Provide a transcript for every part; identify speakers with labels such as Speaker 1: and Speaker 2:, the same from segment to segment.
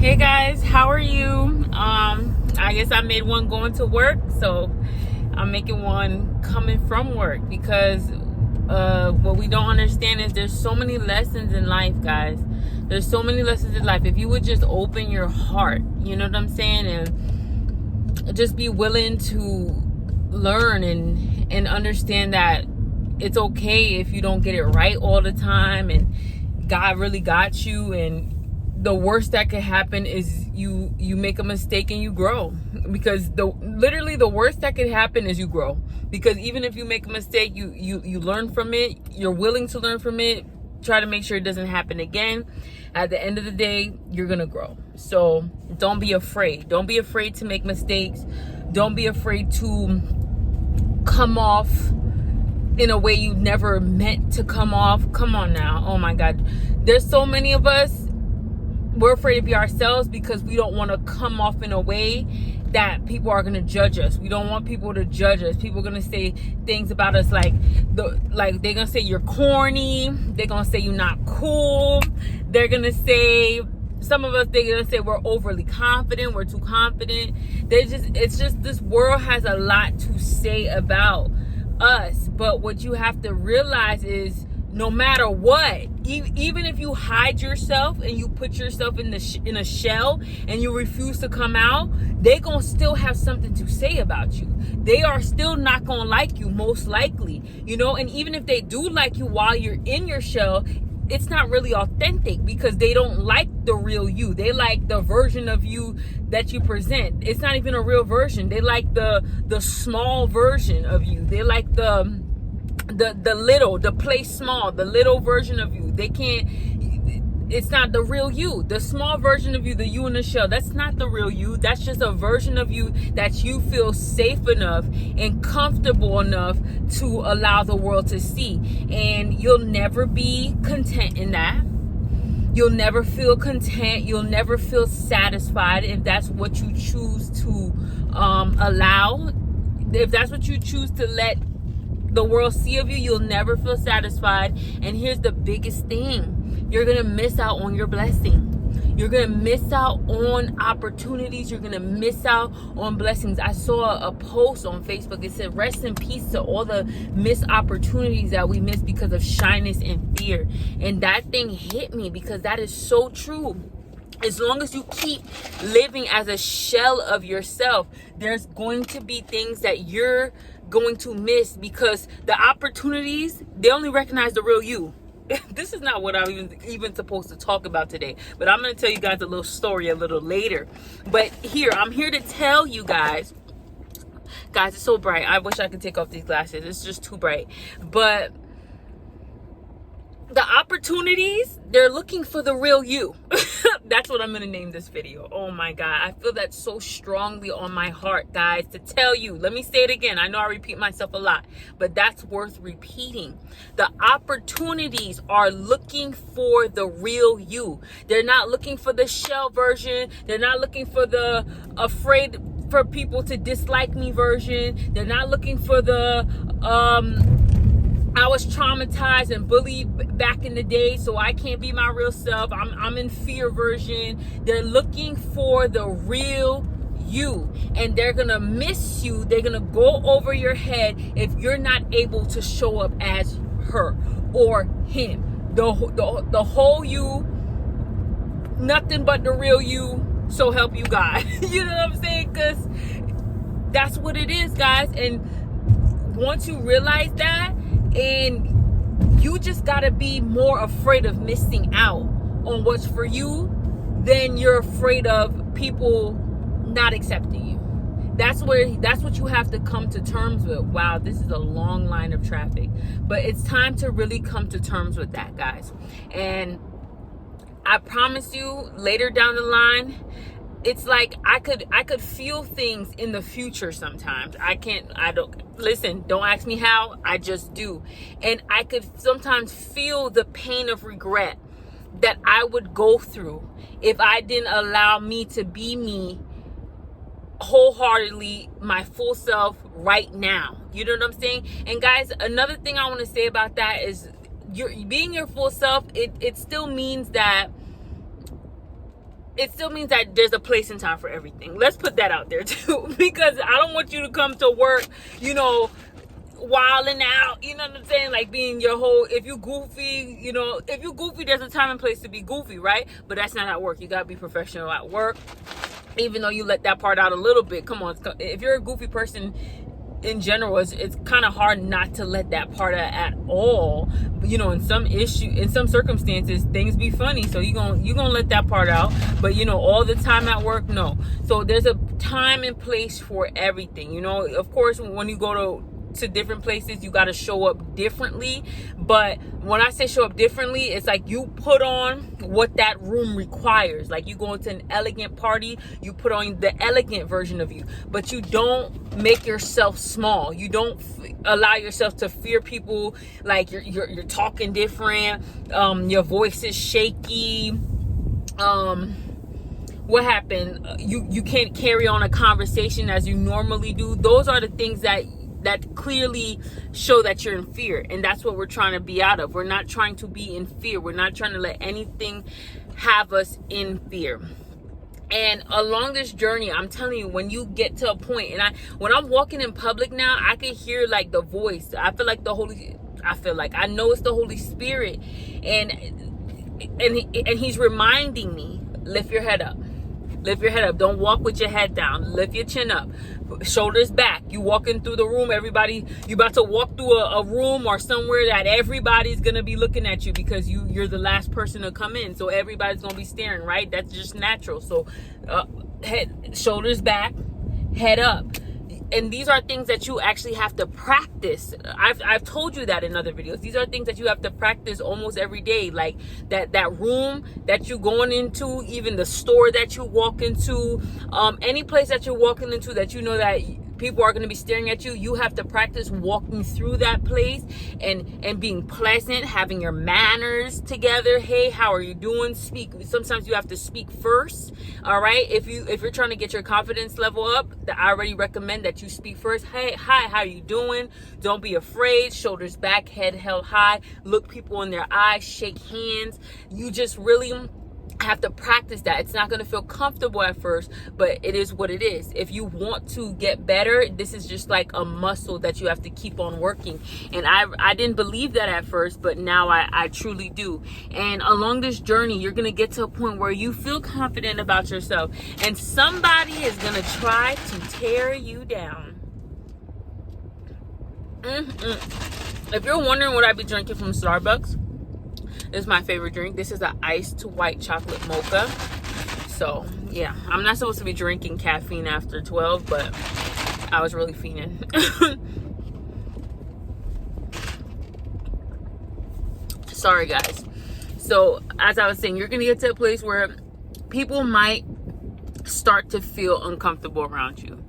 Speaker 1: Hey guys, how are you? I guess I made one going to work, so I'm making one coming from work because what we don't understand is there's so many lessons in life, guys. There's so many lessons in life. If you would just open your heart, you know what I'm saying, and just be willing to learn and understand that it's okay if you don't get it right all the time, and God really got you, and the worst that could happen is you make a mistake and you grow, because literally the worst that could happen is you grow, because even if you make a mistake, you learn from it, you're willing to learn from it, try to make sure it doesn't happen again. At the end of the day, you're gonna grow. So don't be afraid to make mistakes. Don't be afraid to come off in a way you never meant to come off. Come on now. Oh my God, there's so many of us, we're afraid to be ourselves because we don't want to come off in a way that people are going to judge us. We don't want people to judge us. People are going to say things about us like they're going to say you're corny. They're going to say you're not cool. They're going to say, some of us, they're going to say we're overly confident. We're too confident. It's just this world has a lot to say about us. But what you have to realize is, no matter what, even if you hide yourself and you put yourself in a shell and you refuse to come out, they gonna still have something to say about you. They are still not gonna like you, most likely, you know. And even if they do like you while you're in your shell, it's not really authentic, because they don't like the real you. They like the version of you that you present. It's not even a real version. They like the small version of you. They like the play small, the little version of you. It's not the real you. The small version of you, the you in the shell, that's not the real you. That's just a version of you that you feel safe enough and comfortable enough to allow the world to see. And you'll never be content in that. You'll never feel content. You'll never feel satisfied if that's what you choose to allow. If that's what you choose to let the world see of you, you'll never feel satisfied. And here's the biggest thing: you're gonna miss out on your blessing. You're gonna miss out on opportunities. You're gonna miss out on blessings. I saw a post on Facebook. It said, rest in peace to all the missed opportunities that we missed because of shyness and fear. And that thing hit me, because that is so true. As long as you keep living as a shell of yourself, there's going to be things that you're going to miss, because the opportunities, they only recognize the real you. This is not what I'm even supposed to talk about today, but I'm going to tell you guys a little story a little later. But I'm here to tell you guys, it's so bright. I wish I could take off these glasses. It's just too bright. But the opportunities, they're looking for the real you. That's what I'm going to name this video. Oh my God. I feel that so strongly on my heart, guys, to tell you. Let me say it again. I know I repeat myself a lot, but that's worth repeating. The opportunities are looking for the real you. They're not looking for the shell version. They're not looking for the afraid for people to dislike me version. They're not looking for the I was traumatized and bullied back in the day, so I can't be my real self. I'm in fear version. They're looking for the real you, and they're gonna miss you. They're gonna go over your head if you're not able to show up as her or him. The whole you, nothing but the real you. So help you God. You know what I'm saying? Because that's what it is, guys. And once you realize that, and you just gotta be more afraid of missing out on what's for you than you're afraid of people not accepting you. That's what you have to come to terms with. Wow, this is a long line of traffic, but it's time to really come to terms with that, guys. And I promise you, later down the line, it's like I could feel things in the future sometimes. Don't ask me how, I just do. And I could sometimes feel the pain of regret that I would go through if I didn't allow me to be me wholeheartedly, my full self right now. You know what I'm saying? And guys, another thing I want to say about that is being your full self, it still means that it still means that there's a place and time for everything. Let's put that out there too, because I don't want you to come to work, you know, wilding out, you know what I'm saying? Like being your whole, if you goofy, you know, if you goofy, there's a time and place to be goofy, right? But that's not at work. You gotta be professional at work, even though you let that part out a little bit. Come on, if you're a goofy person in general, it's kind of hard not to let that part out at all. You know, in some circumstances, things be funny, so you gonna let that part out. But you know, all the time at work, no. So there's a time and place for everything. You know, of course, when you go to different places, you got to show up differently. But when I say show up differently, it's like you put on what that room requires. Like you go into an elegant party, you put on the elegant version of you, but you don't make yourself small. You don't allow yourself to fear people. Like you're talking different, your voice is shaky, what happened, you can't carry on a conversation as you normally do. Those are the things that clearly show that you're in fear, and that's what we're trying to be out of. We're not trying to be in fear. We're not trying to let anything have us in fear. And along this journey, I'm telling you, when you get to a point, and when I'm walking in public now, I can hear like the voice. I know it's the Holy Spirit, and he's reminding me, lift your head up. Lift your head up. Don't walk with your head down. Lift your chin up. Shoulders back. You walking through the room. Everybody, you about to walk through a room or somewhere that everybody's going to be looking at you because you're the last person to come in. So everybody's going to be staring, right? That's just natural. So shoulders back, head up. And these are things that you actually have to practice. I've told you that in other videos. These are things that you have to practice almost every day. Like that room that you're going into, even the store that you walk into, any place that you're walking into that you know that people are going to be staring at you, you have to practice walking through that place and being pleasant, having your manners together. Hey, how are you doing? Speak. Sometimes you have to speak first. All right. If you're trying to get your confidence level up, I already recommend that you speak first. Hey, hi, how are you doing? Don't be afraid. Shoulders back, head held high. Look people in their eyes, shake hands. You just really have to practice that. It's not going to feel comfortable at first, but it is what it is. If you want to get better, this is just like a muscle that you have to keep on working. And I didn't believe that at first, but now I truly do. And along this journey, you're going to get to a point where you feel confident about yourself, and somebody is going to try to tear you down. If you're wondering what I be drinking from Starbucks, this is my favorite drink. This is an iced white chocolate mocha. So yeah, I'm not supposed to be drinking caffeine after 12, but I was really fiending. Sorry guys. So as I was saying, you're gonna get to a place where people might start to feel uncomfortable around you.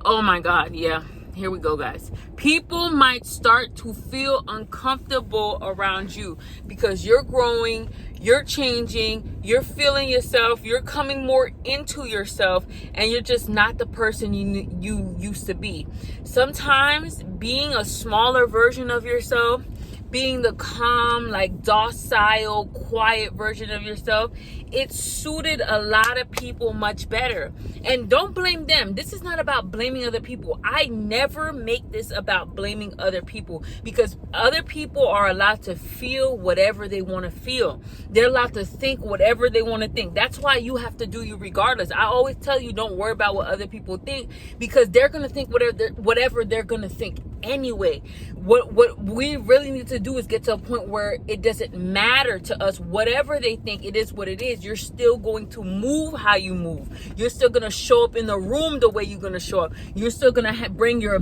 Speaker 1: Oh my God, yeah. Here we go, guys. People might start to feel uncomfortable around you because you're growing, you're changing, you're feeling yourself, you're coming more into yourself, and you're just not the person you used to be. Sometimes being a smaller version of yourself, being the calm, like docile, quiet version of yourself, it suited a lot of people much better. And don't blame them. This is not about blaming other people. I never make this about blaming other people, because other people are allowed to feel whatever they want to feel. They're allowed to think whatever they want to think. That's why you have to do you regardless. I always tell you, don't worry about what other people think, because they're going to think whatever they're going to think anyway. What we really need to do is get to a point where it doesn't matter to us. Whatever they think, it is what it is. You're still going to move how you move. You're still going to show up in the room the way you're going to show up. You're still going to bring your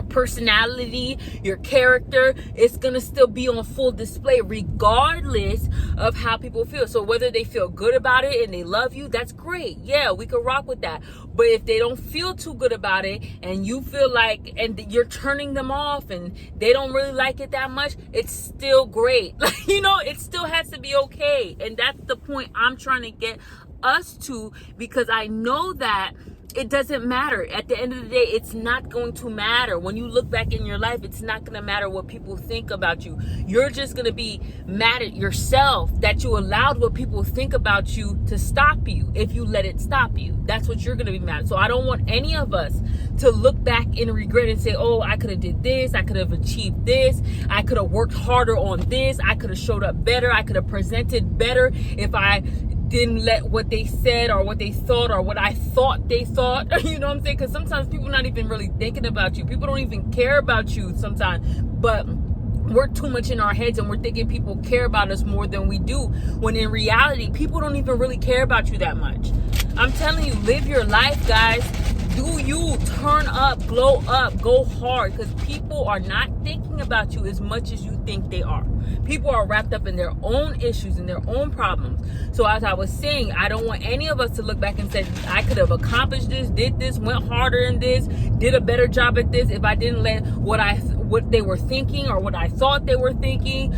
Speaker 1: personality, your character. It's going to still be on full display regardless of how people feel. So whether they feel good about it and they love you, that's great. Yeah, we can rock with that. But if they don't feel too good about it and you feel like, and you're turning them off and they don't really like it that much, it's still great. You know, it still has to be okay. And that's the point I'm trying to get us to, because I know that it doesn't matter. At the end of the day, it's not going to matter. When you look back in your life, it's not going to matter what people think about you. You're just going to be mad at yourself that you allowed what people think about you to stop you. If you let it stop you, that's what you're going to be mad at. So I don't want any of us to look back and regret and say, oh, I could have did this. I could have achieved this. I could have worked harder on this. I could have showed up better. I could have presented better if I didn't let what they said or what they thought or what I thought they thought. You know what I'm saying? Because sometimes people are not even really thinking about you. People don't even care about you sometimes. But we're too much in our heads and we're thinking people care about us more than we do. When in reality, people don't even really care about you that much. I'm telling you, live your life, guys. Do you turn up, glow up, go hard, because people are not thinking about you as much as you think they are. People are wrapped up in their own issues and their own problems. So as I was saying, I don't want any of us to look back and say, I could have accomplished this, did this, went harder in this, did a better job at this if I didn't let what they were thinking or what I thought they were thinking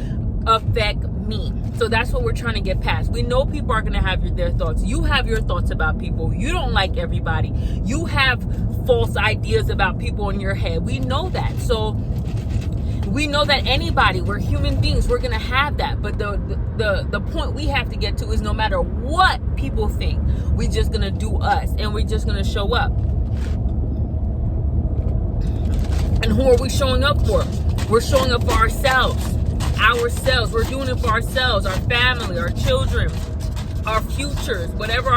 Speaker 1: affect me. So that's what we're trying to get past. We know people are going to have their thoughts. You have your thoughts about people. You don't like everybody. You have false ideas about people in your head. We know that. So we know that anybody, we're human beings, we're going to have that. But the point we have to get to is no matter what people think, we're just going to do us and we're just going to show up. And who are we showing up for? We're showing up for ourselves. We're doing it for ourselves, our family, our children, our futures, whatever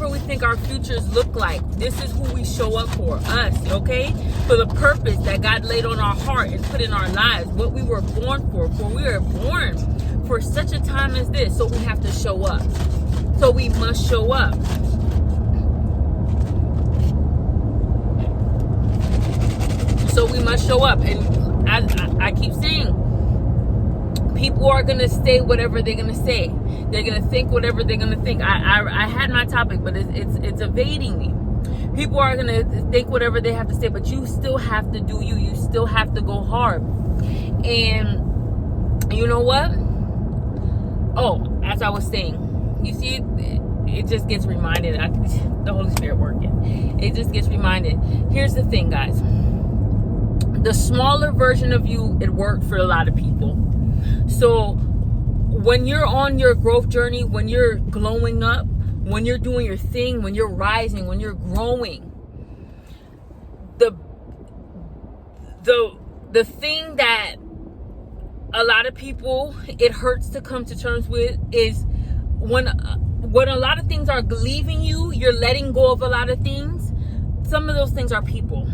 Speaker 1: we think our futures look like. This is who we show up for, us, okay? For the purpose that God laid on our heart and put in our lives, what we were born for we were born for such a time as this. So we have to show up. So we must show up. So we must show up. And I keep saying, people are going to say whatever they're going to say. They're going to think whatever they're going to think. I had my topic, but it's evading me. People are going to think whatever they have to say, but you still have to do you. You still have to go hard. And you know what? Oh, as I was saying, you see, it just gets reminded. The Holy Spirit working. It just gets reminded. Here's the thing, guys. The smaller version of you, it worked for a lot of people. So when you're on your growth journey, when you're glowing up, when you're doing your thing, when you're rising, when you're growing, the thing that a lot of people, it hurts to come to terms with is when a lot of things are leaving you, you're letting go of a lot of things. Some of those things are people.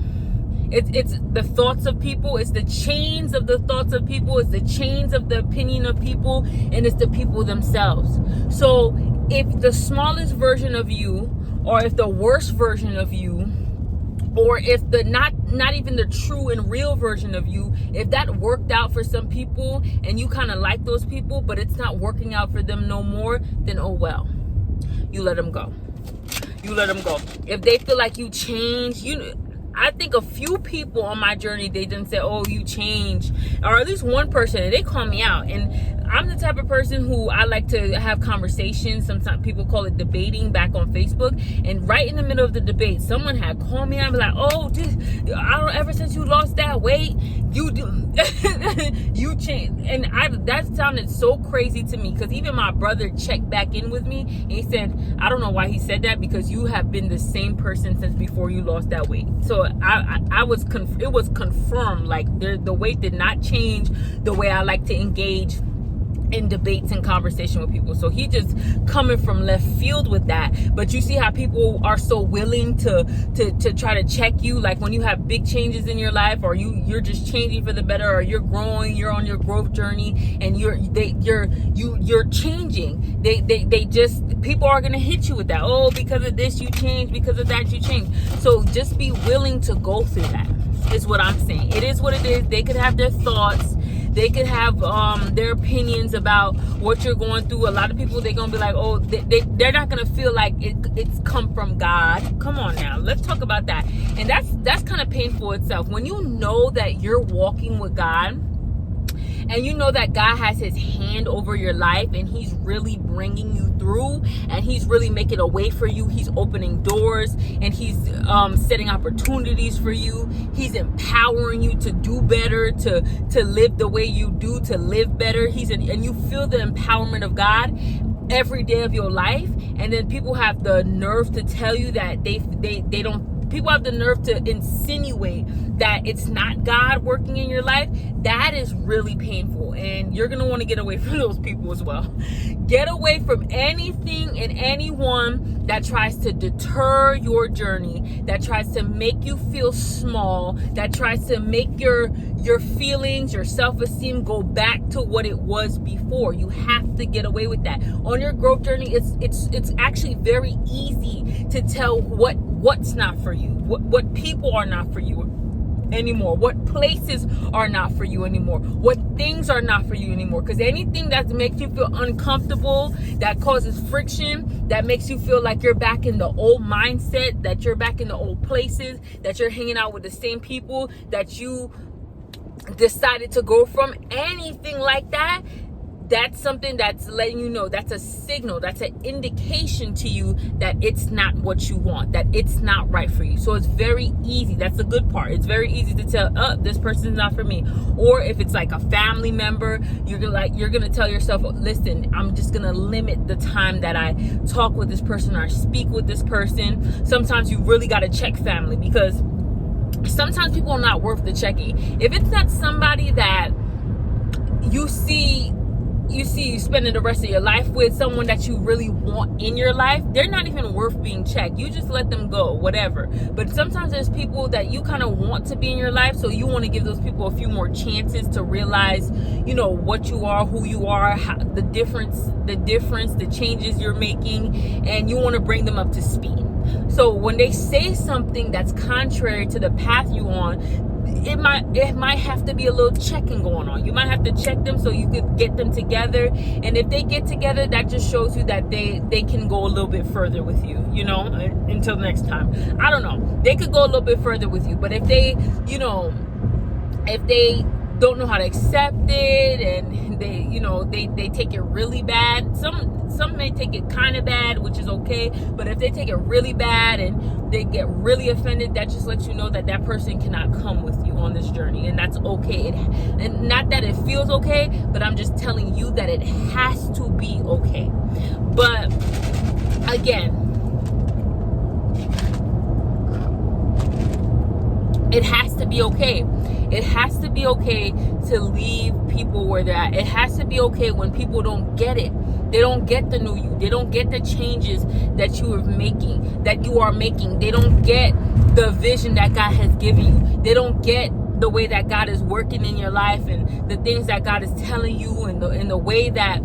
Speaker 1: It's the thoughts of people. It's the chains of the thoughts of people. It's the chains of the opinion of people. And it's the people themselves. So if the smallest version of you, or if the worst version of you, or if the not even the true and real version of you, if that worked out for some people and you kind of like those people, but it's not working out for them no more, then oh well. You let them go. You let them go. If they feel like you changed, I think a few people on my journey, they didn't say, oh, you changed. Or at least one person, and they call me out. And I'm the type of person who I like to have conversations. Sometimes people call it debating back on Facebook. And right in the middle of the debate, someone had called me out and be like, oh, ever since you lost that weight, you changed. And that sounded so crazy to me, because even my brother checked back in with me and he said, I don't know why he said that, because you have been the same person since before you lost that weight. So it was confirmed, like the weight did not change the way I like to engage in debates and conversation with people. So he just coming from left field with that. But you see how people are so willing to try to check you, like when you have big changes in your life, or you're just changing for the better, or you're growing, you're on your growth journey, and you're changing. They just, people are gonna hit you with that. Oh, because of this you changed, because of that you changed. So just be willing to go through that, is what I'm saying. It is what it is. They could have their thoughts. They could have their opinions about what you're going through. A lot of people, they're going to be like, oh, they're not going to feel like it's come from God. Come on now. Let's talk about that. And that's kind of painful itself. When you know that you're walking with God, and you know that God has his hand over your life, and he's really bringing you through, and and he's really making a way for you. He's opening doors, and he's setting opportunities for you. He's empowering you to do better, to live the way you do, to live better. And you feel the empowerment of God every day of your life. And then people have the nerve to tell you that they don't. People have the nerve to insinuate that it's not God working in your life. That is really painful, and you're gonna want to get away from those people as well. Get away from anything and anyone that tries to deter your journey, that tries to make you feel small, that tries to make your feelings, your self-esteem go back to what it was before. You have to get away with that. On your growth journey, it's actually very easy to tell what's not for you, what people are not for you anymore, what places are not for you anymore, what things are not for you anymore. Because anything that makes you feel uncomfortable, that causes friction, that makes you feel like you're back in the old mindset, that you're back in the old places, that you're hanging out with the same people that you decided to go from, anything like that, that's something that's letting you know, that's a signal, that's an indication to you that it's not what you want, that it's not right for you. So it's very easy. That's the good part. It's very easy to tell, this person's not for me. Or if it's like a family member, you're gonna tell yourself, listen, I'm just gonna limit the time that I talk with this person or I speak with this person. Sometimes you really gotta check family, because sometimes people are not worth the checking. If it's not somebody that you see you spending the rest of your life with, someone that you really want in your life, they're not even worth being checked. You just let them go, whatever. But sometimes there's people that you kind of want to be in your life, so you want to give those people a few more chances to realize, what you are, who you are, the difference, the changes you're making, and you want to bring them up to speed. So when they say something that's contrary to the path you on, it might have to be a little checking going on. You might have to check them so you could get them together. And if they get together, that just shows you that they can go a little bit further with you, until next time. I don't know. They could go a little bit further with you. But if they don't know how to accept it, and they take it really bad. Some may take it kind of bad, which is okay. But if they take it really bad and they get really offended, that just lets you know that that person cannot come with you on this journey, and that's okay. And not that it feels okay, but I'm just telling you that it has to be okay. But again, it has to be okay. It has to be okay to leave people where they're at. It has to be okay when people don't get it. They don't get the new you. They don't get the changes that you are making. They don't get the vision that God has given you. They don't get the way that God is working in your life, and the things that God is telling you, and the way that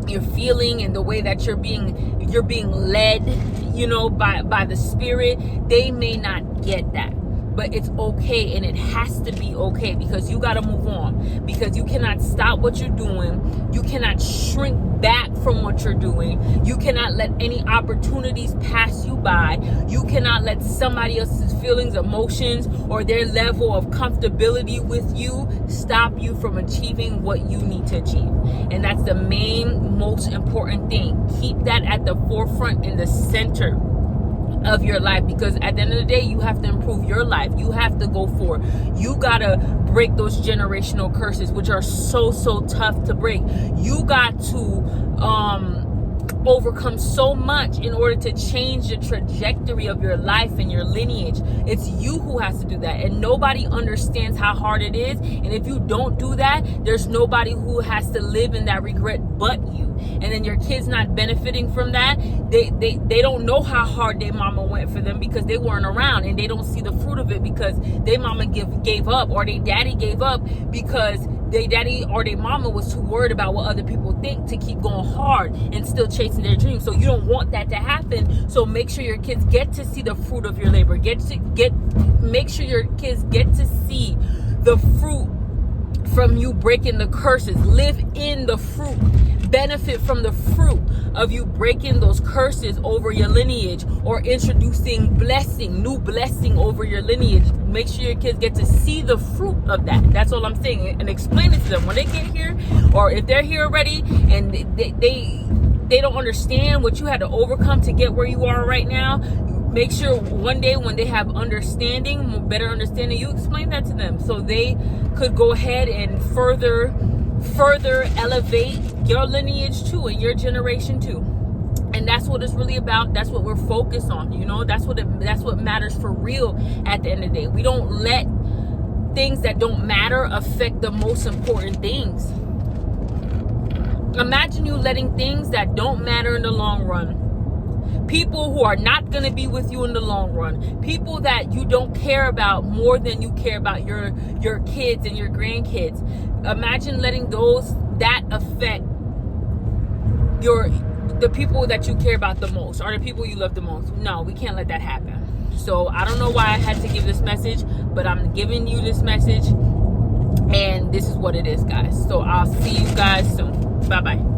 Speaker 1: you're feeling, and the way that you're being led, by the Spirit. They may not get that. But it's okay, and it has to be okay, because you got to move on, because you cannot stop what you're doing. You cannot shrink back from what you're doing. You cannot let any opportunities pass you by. You cannot let somebody else's feelings, emotions, or their level of comfortability with you stop you from achieving what you need to achieve. And that's the most important thing. Keep that at the forefront, in the center of your life, because at the end of the day, you have to improve your life. You have to go forward. You gotta break those generational curses, which are so tough to break. You got to overcome so much in order to change the trajectory of your life and your lineage. It's you who has to do that, and nobody understands how hard it is. And if you don't do that, there's nobody who has to live in that regret but you. And then your kids not benefiting from that. They don't know how hard their mama went for them, because they weren't around, and they don't see the fruit of it because their mama gave up, or their daddy gave up because their daddy or their mama was too worried about what other people think to keep going hard and still chasing their dreams. So you don't want that to happen. So make sure your kids get to see the fruit of your labor. Make sure your kids get to see the fruit from you breaking the curses. Live in the fruit. Benefit from the fruit of you breaking those curses over your lineage, or introducing new blessing over your lineage. Make sure your kids get to see the fruit of that. That's all I'm saying, and explain it to them when they get here, or if they're here already and they don't understand what you had to overcome to get where you are right now. Make sure one day when they have understanding, better understanding, you explain that to them so they could go ahead and further elevate your lineage too and your generation too. And that's what it's really about. That's what we're focused on. You know, that's what matters for real at the end of the day. We don't let things that don't matter affect the most important things. Imagine you letting things that don't matter in the long run, people who are not going to be with you in the long run, people that you don't care about more than you care about your kids and your grandkids. Imagine letting that affect the people that you care about the most, or the people you love the most. No, we can't let that happen. So I don't know why I had to give this message, but I'm giving you this message, and this is what it is, guys. So I'll see you guys soon. Bye-bye.